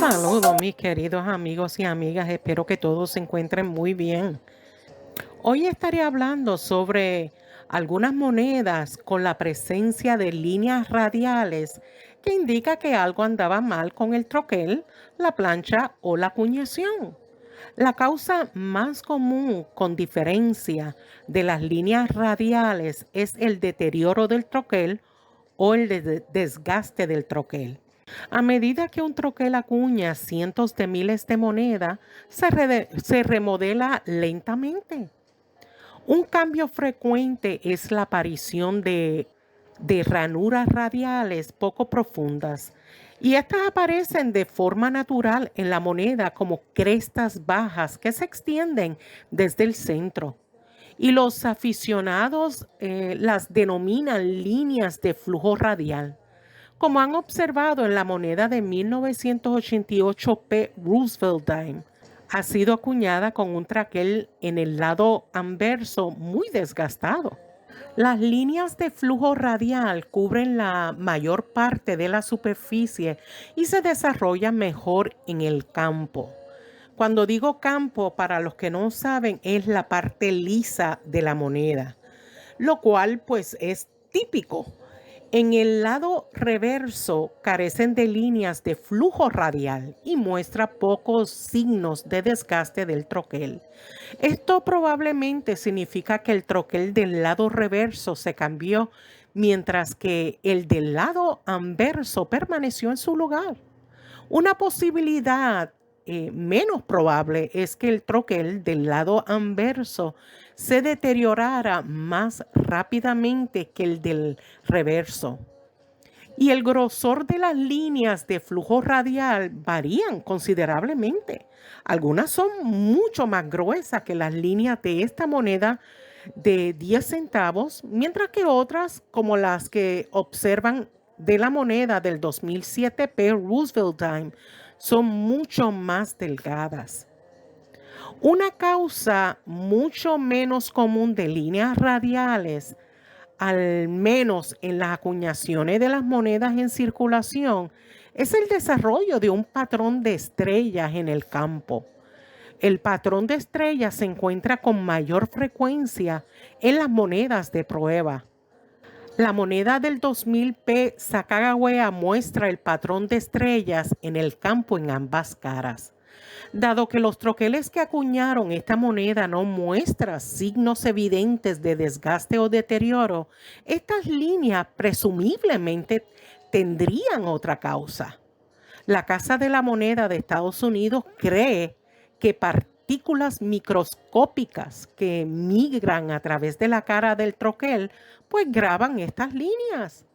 Saludos mis queridos amigos y amigas, espero que todos se encuentren muy bien. Hoy estaré hablando sobre algunas monedas con la presencia de líneas radiales que indica que algo andaba mal con el troquel, la plancha o la acuñación. La causa más común con diferencia de las líneas radiales es el deterioro del troquel o el desgaste del troquel. A medida que un troquel acuña cientos de miles de monedas, se remodela lentamente. Un cambio frecuente es la aparición de ranuras radiales poco profundas y estas aparecen de forma natural en la moneda como crestas bajas que se extienden desde el centro. Y los aficionados las denominan líneas de flujo radial. Como han observado en la moneda de 1988 P. Roosevelt Dime, ha sido acuñada con un traquel en el lado anverso muy desgastado. Las líneas de flujo radial cubren la mayor parte de la superficie y se desarrollan mejor en el campo. Cuando digo campo, para los que no saben, es la parte lisa de la moneda, lo cual pues es típico. En el lado reverso carecen de líneas de flujo radial y muestra pocos signos de desgaste del troquel. Esto probablemente significa que el troquel del lado reverso se cambió, mientras que el del lado anverso permaneció en su lugar. Una posibilidad menos probable es que el troquel del lado anverso se deteriorara más rápidamente que el del reverso. Y el grosor de las líneas de flujo radial varían considerablemente. Algunas son mucho más gruesas que las líneas de esta moneda de 10 centavos, mientras que otras, como las que observan de la moneda del 2007 P. Roosevelt Dime, son mucho más delgadas. Una causa mucho menos común de líneas radiales, al menos en las acuñaciones de las monedas en circulación, es el desarrollo de un patrón de estrellas en el campo. El patrón de estrellas se encuentra con mayor frecuencia en las monedas de prueba. La moneda del 2000 P. Sacagawea muestra el patrón de estrellas en el campo en ambas caras. Dado que los troqueles que acuñaron esta moneda no muestran signos evidentes de desgaste o deterioro, estas líneas presumiblemente tendrían otra causa. La Casa de la Moneda de Estados Unidos cree que partículas microscópicas que migran a través de la cara del troquel, pues graban estas líneas.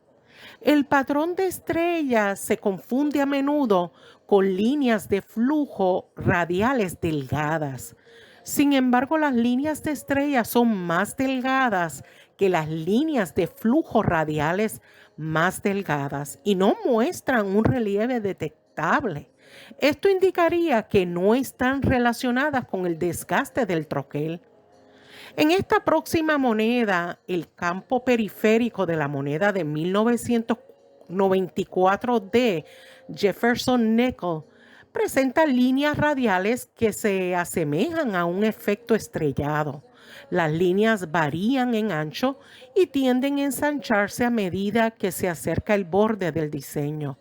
El patrón de estrellas se confunde a menudo con líneas de flujo radiales delgadas. Sin embargo, las líneas de estrellas son más delgadas que las líneas de flujo radiales más delgadas y no muestran un relieve detectable. Esto indicaría que no están relacionadas con el desgaste del troquel. En esta próxima moneda, el campo periférico de la moneda de 1994 de Jefferson Nickel presenta líneas radiales que se asemejan a un efecto estrellado. Las líneas varían en ancho y tienden a ensancharse a medida que se acerca el borde del diseño.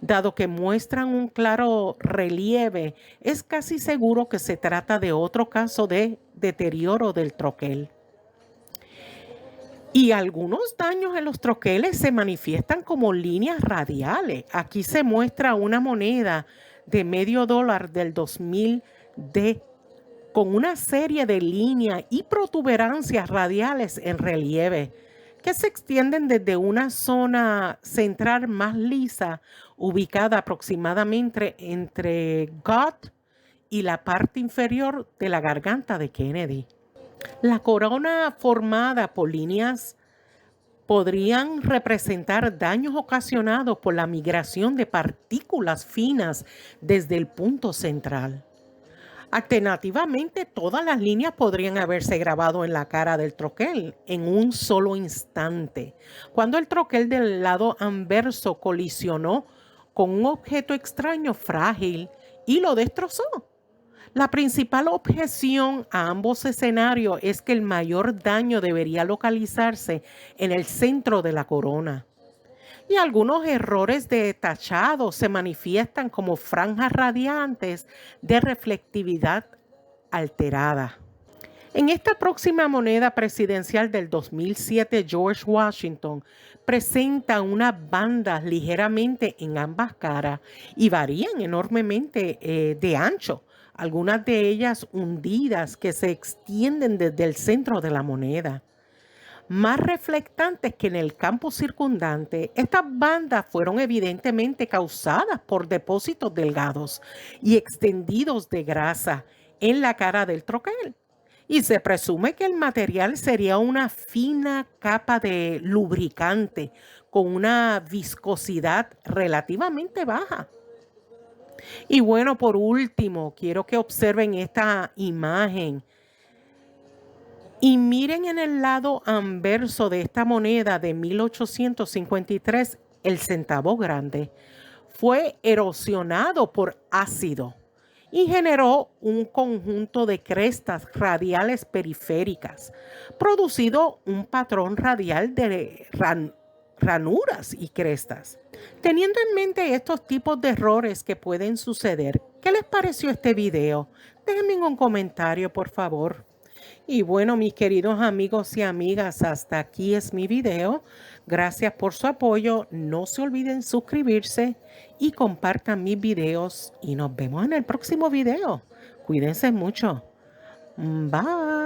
Dado que muestran un claro relieve, es casi seguro que se trata de otro caso de deterioro del troquel. Y algunos daños en los troqueles se manifiestan como líneas radiales. Aquí se muestra una moneda de $0.50 del 2000 D con una serie de líneas y protuberancias radiales en relieve que se extienden desde una zona central más lisa, ubicada aproximadamente entre Gott y la parte inferior de la garganta de Kennedy. La corona formada por líneas podrían representar daños ocasionados por la migración de partículas finas desde el punto central. Alternativamente, todas las líneas podrían haberse grabado en la cara del troquel en un solo instante, cuando el troquel del lado anverso colisionó con un objeto extraño frágil y lo destrozó. La principal objeción a ambos escenarios es que el mayor daño debería localizarse en el centro de la corona. Y algunos errores de tachado se manifiestan como franjas radiantes de reflectividad alterada. En esta próxima moneda presidencial del 2007, George Washington presenta unas bandas ligeramente en ambas caras y varían enormemente de ancho, algunas de ellas hundidas que se extienden desde el centro de la moneda. Más reflectantes que en el campo circundante, estas bandas fueron evidentemente causadas por depósitos delgados y extendidos de grasa en la cara del troquel. Y se presume que el material sería una fina capa de lubricante con una viscosidad relativamente baja. Y bueno, por último, quiero que observen esta imagen y miren en el lado anverso de esta moneda de 1853, el centavo grande fue erosionado por ácido y generó un conjunto de crestas radiales periféricas, producido un patrón radial de ranuras y crestas. Teniendo en mente estos tipos de errores que pueden suceder, ¿qué les pareció este video? Déjenme un comentario, por favor. Y bueno, mis queridos amigos y amigas, hasta aquí es mi video. Gracias por su apoyo. No se olviden suscribirse y compartan mis videos. Y nos vemos en el próximo video. Cuídense mucho. Bye.